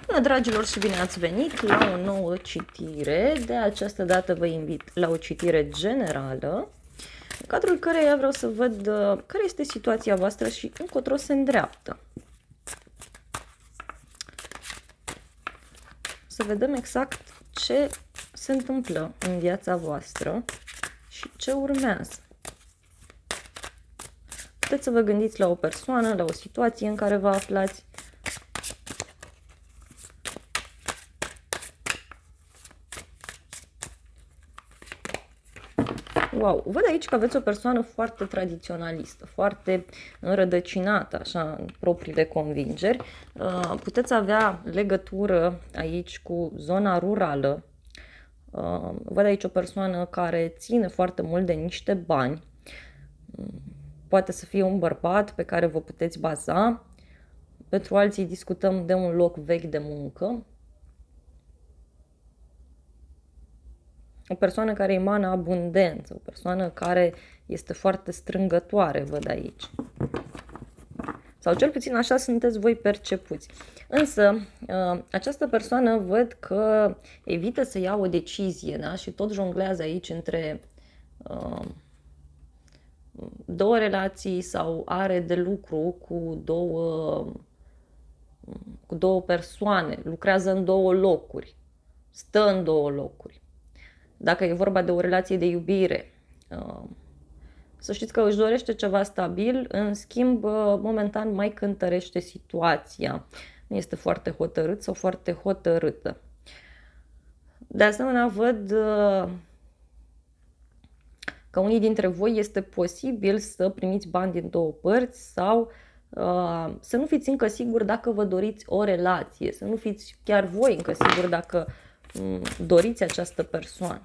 Bună, dragilor, și bine ați venit la o nouă citire. De această dată vă invit la o citire generală, în cadrul căreia vreau să văd care este situația voastră și încotro se îndreaptă. Să vedem exact ce se întâmplă în viața voastră și ce urmează. Puteți să vă gândiți la o persoană, la o situație în care vă aflați. Wow, văd aici că aveți o persoană foarte tradiționalistă, foarte înrădăcinată, așa, în propriile convingeri. Puteți avea legătură aici cu zona rurală. Văd aici o persoană care ține foarte mult de niște bani. Poate să fie un bărbat pe care vă puteți baza. Pentru alții discutăm de un loc vechi de muncă. O persoană care emană abundență, o persoană care este foarte strângătoare, văd aici. Sau cel puțin așa sunteți voi percepuți. Însă, această persoană văd că evită să ia o decizie, da? Și tot jonglează aici între două relații sau are de lucru cu două persoane, lucrează în două locuri, stă în două locuri. Dacă e vorba de o relație de iubire, să știți că își dorește ceva stabil, în schimb, momentan mai cântărește situația. Nu este foarte hotărât sau foarte hotărâtă. De asemenea, văd că unii dintre voi este posibil să primiți bani din două părți sau să nu fiți încă siguri dacă vă doriți o relație, să nu fiți chiar voi încă siguri dacă doriți această persoană.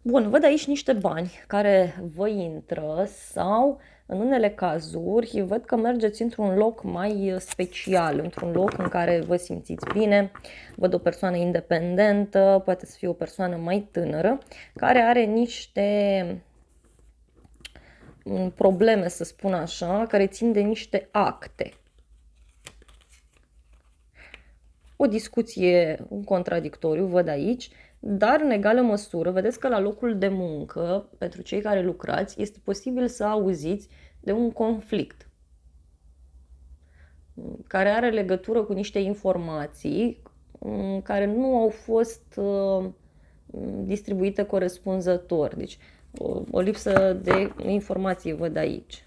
Bun, văd aici niște bani care vă intră sau, în unele cazuri, văd că mergeți într-un loc mai special, într-un loc în care vă simțiți bine. Văd o persoană independentă, poate să fie o persoană mai tânără, care are niște probleme, să spun așa, care țin de niște acte. O discuție, un contradictoriu, văd aici, dar în egală măsură, vedeți că la locul de muncă, pentru cei care lucrați, este posibil să auziți de un conflict care are legătură cu niște informații care nu au fost distribuite corespunzător. Deci o lipsă de informații văd aici.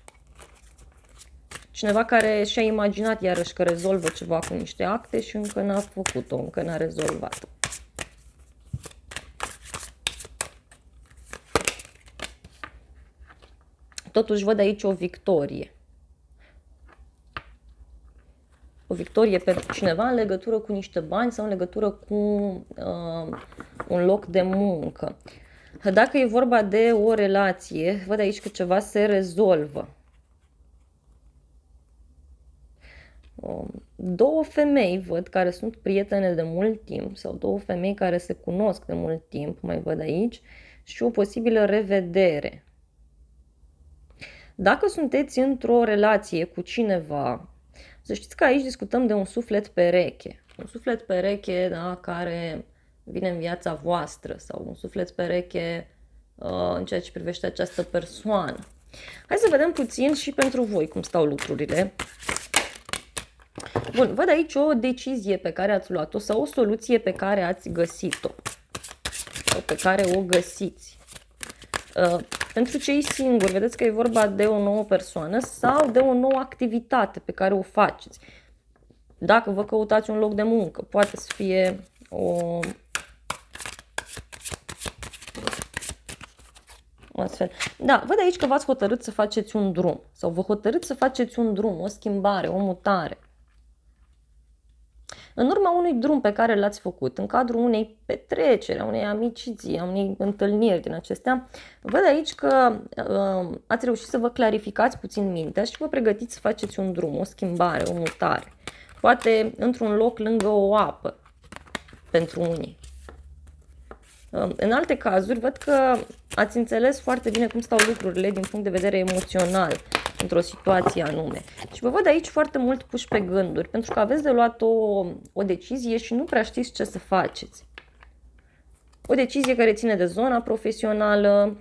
Cineva care și-a imaginat iarăși că rezolvă ceva cu niște acte și încă n-a făcut-o, încă n-a rezolvat-o. Totuși văd aici o victorie. O victorie pentru cineva în legătură cu niște bani sau în legătură cu un loc de muncă. Dacă e vorba de o relație, văd aici că ceva se rezolvă. Două femei văd care sunt prietene de mult timp sau două femei care se cunosc de mult timp, mai văd aici, și o posibilă revedere. Dacă sunteți într-o relație cu cineva, să știți că aici discutăm de un suflet pereche. Un suflet pereche, da, care vine în viața voastră sau un suflet pereche în ceea ce privește această persoană. Hai să vedem puțin și pentru voi cum stau lucrurile. Bun, văd aici o decizie pe care ați luat-o sau o soluție pe care ați găsit-o sau pe care o găsiți. Pentru cei singuri, vedeți că e vorba de o nouă persoană sau de o nouă activitate pe care o faceți. Dacă vă căutați un loc de muncă, poate să fie o astfel. Da, văd aici că v-ați hotărât să faceți un drum sau vă hotărâți să faceți un drum, o schimbare, o mutare. În urma unui drum pe care l-ați făcut, în cadrul unei petreceri, a unei amiciții, a unei întâlniri din acestea, văd aici că ați reușit să vă clarificați puțin mintea și vă pregătiți să faceți un drum, o schimbare, o mutare. Poate într-un loc lângă o apă, pentru unii. În alte cazuri, văd că ați înțeles foarte bine cum stau lucrurile din punct de vedere emoțional într-o situație anume. Și vă văd aici foarte mult puși pe gânduri, pentru că aveți de luat o decizie și nu prea știți ce să faceți. O decizie care ține de zona profesională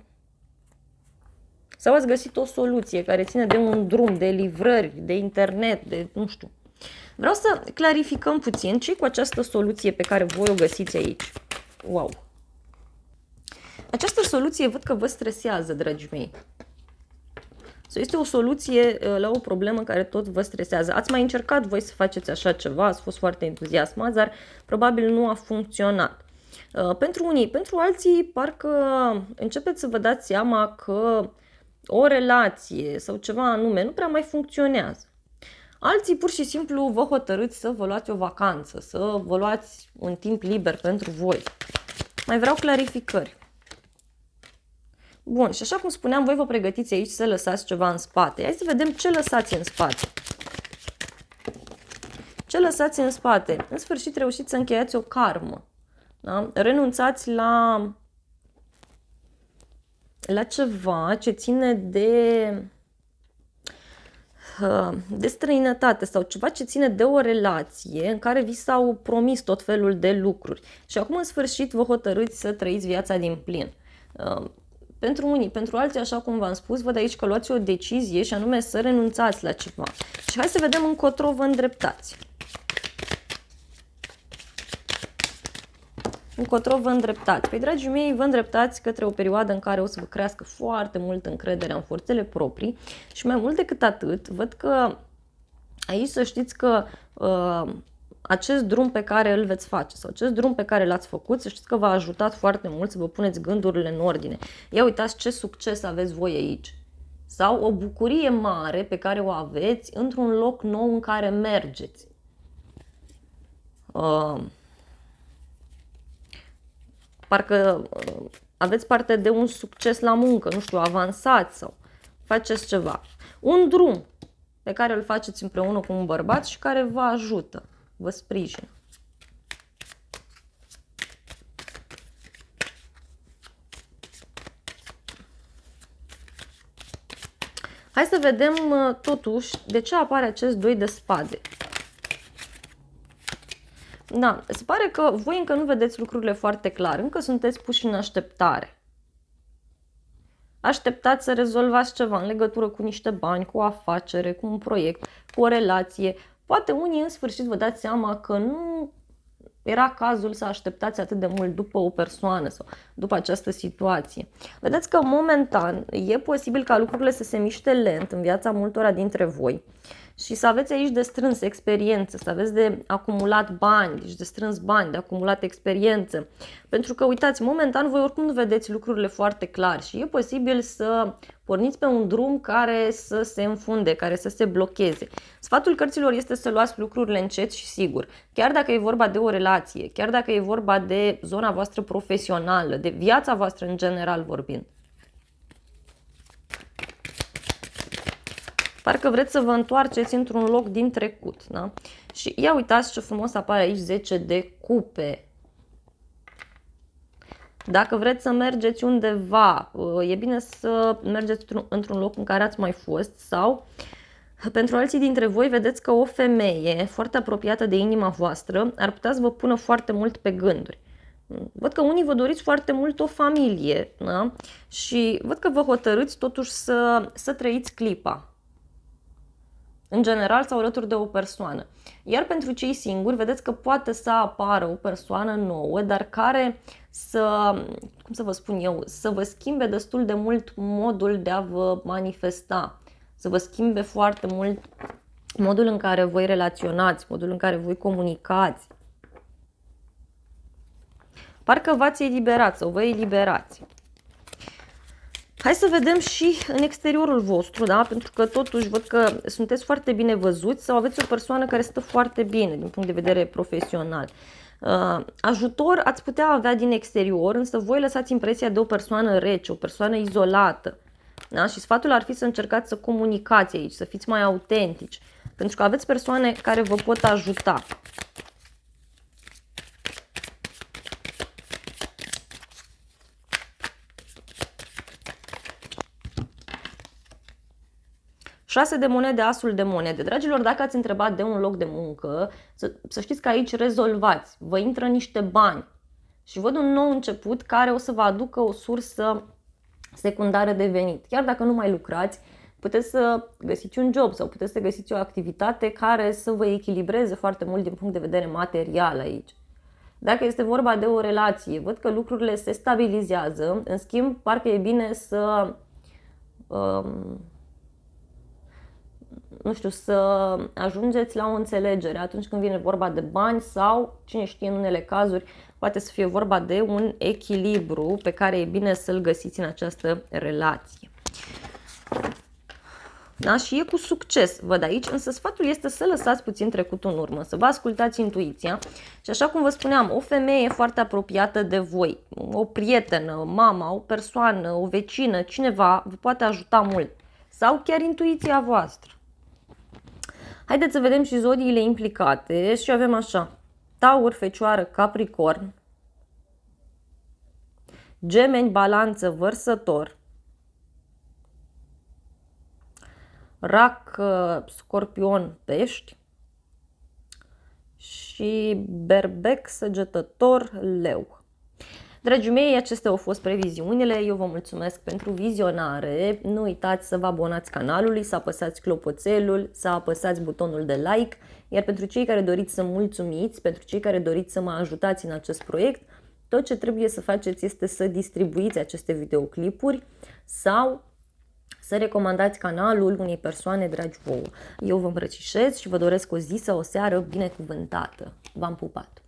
sau ați găsit o soluție care ține de un drum, de livrări, de internet, de nu știu. Vreau să clarificăm puțin ce cu această soluție pe care voi o găsiți aici. Wow! Această soluție văd că vă stresează, dragii mei. Sau este o soluție la o problemă care tot vă stresează. Ați mai încercat voi să faceți așa ceva, ați fost foarte entuziasmați, dar probabil nu a funcționat. Pentru unii, pentru alții, parcă începeți să vă dați seama că o relație sau ceva anume nu prea mai funcționează. Alții pur și simplu vă hotărâți să vă luați o vacanță, să vă luați un timp liber pentru voi. Mai vreau clarificări. Bun, și așa cum spuneam, voi vă pregătiți aici să lăsați ceva în spate. Hai să vedem ce lăsați în spate. Ce lăsați în spate? În sfârșit reușiți să încheiați o karmă. Da? Renunțați la ceva ce ține de străinătate sau ceva ce ține de o relație în care vi s-au promis tot felul de lucruri. Și acum în sfârșit vă hotărâți să trăiți viața din plin. Pentru unii, pentru alții, așa cum v-am spus, văd aici că luați o decizie și anume să renunțați la ceva. Și hai să vedem încotro vă îndreptați. Încotro vă îndreptați. Păi, dragii mei, vă îndreptați către o perioadă în care o să vă crească foarte mult încrederea în forțele proprii și mai mult decât atât, văd că aici să știți că acest drum pe care îl veți face sau acest drum pe care l-ați făcut, să știți că v-a ajutat foarte mult să vă puneți gândurile în ordine. Ia uitați ce succes aveți voi aici. Sau o bucurie mare pe care o aveți într-un loc nou în care mergeți. Parcă aveți parte de un succes la muncă, nu știu, avansați sau faceți ceva. Un drum pe care îl faceți împreună cu un bărbat și care vă ajută, vă sprijină. Hai să vedem totuși de ce apare acest 2 de spade. Da, se pare că voi încă nu vedeți lucrurile foarte clar, încă sunteți puși în așteptare. Așteptați să rezolvați ceva în legătură cu niște bani, cu o afacere, cu un proiect, cu o relație. Poate unii în sfârșit vă dați seama că nu era cazul să așteptați atât de mult după o persoană sau după această situație. Vedeți că momentan e posibil ca lucrurile să se miște lent în viața multora dintre voi și să aveți aici de strâns experiență, să aveți de acumulat bani, deci de strâns bani, de acumulat experiență. Pentru că, uitați, momentan voi oricum nu vedeți lucrurile foarte clar și e posibil să porniți pe un drum care să se înfunde, care să se blocheze. Sfatul cărților este să luați lucrurile încet și sigur. Chiar dacă e vorba de o relație, chiar dacă e vorba de zona voastră profesională, de viața voastră în general vorbind. Parcă vreți să vă întoarceți într-un loc din trecut, da? Și ia uitați ce frumos apare aici 10 de cupe. Dacă vreți să mergeți undeva, e bine să mergeți într-un loc în care ați mai fost sau pentru alții dintre voi vedeți că o femeie foarte apropiată de inima voastră ar putea să vă pună foarte mult pe gânduri. Văd că unii vă doriți foarte mult o familie, da? Și văd că vă hotărâți totuși să trăiți clipa. În general sau alături de o persoană. Iar pentru cei singuri, vedeți că poate să apară o persoană nouă, dar care cum să vă spun eu, să vă schimbe destul de mult modul de a vă manifesta, să vă schimbe foarte mult modul în care voi relaționați, modul în care voi comunicați. Parcă v-ați eliberat sau vă eliberați. Hai să vedem și în exteriorul vostru, da? Pentru că totuși văd că sunteți foarte bine văzuți sau aveți o persoană care stă foarte bine din punct de vedere profesional. Ajutor ați putea avea din exterior, însă voi lăsați impresia de o persoană rece, o persoană izolată. Da? Și sfatul ar fi să încercați să comunicați aici, să fiți mai autentici, pentru că aveți persoane care vă pot ajuta. 6 de monede, asul de monede. Dragilor, dacă ați întrebat de un loc de muncă, să știți că aici rezolvați. Vă intră niște bani și văd un nou început care o să vă aducă o sursă secundară de venit. Chiar dacă nu mai lucrați, puteți să găsiți un job sau puteți să găsiți o activitate care să vă echilibreze foarte mult din punct de vedere material aici. Dacă este vorba de o relație, văd că lucrurile se stabilizează, în schimb, parcă e bine să, nu știu, să ajungeți la o înțelegere atunci când vine vorba de bani sau, cine știe, în unele cazuri, poate să fie vorba de un echilibru pe care e bine să-l găsiți în această relație. Da? Și e cu succes, văd aici, însă sfatul este să lăsați puțin trecutul în urmă, să vă ascultați intuiția și așa cum vă spuneam, o femeie foarte apropiată de voi, o prietenă, mama, o persoană, o vecină, cineva vă poate ajuta mult sau chiar intuiția voastră. Haideți să vedem și zodiile implicate și avem așa: Taur, Fecioară, Capricorn, Gemeni, Balanță, Vărsător, Rac, Scorpion, Pești și Berbec, Săgetător, Leu. Dragii mei, acestea au fost previziunile. Eu vă mulțumesc pentru vizionare. Nu uitați să vă abonați canalului, să apăsați clopoțelul, să apăsați butonul de like. Iar pentru cei care doriți să mulțumiți, pentru cei care doriți să mă ajutați în acest proiect, tot ce trebuie să faceți este să distribuiți aceste videoclipuri sau să recomandați canalul unei persoane dragi vouă. Eu vă îmbrățișez și vă doresc o zi sau o seară binecuvântată. V-am pupat!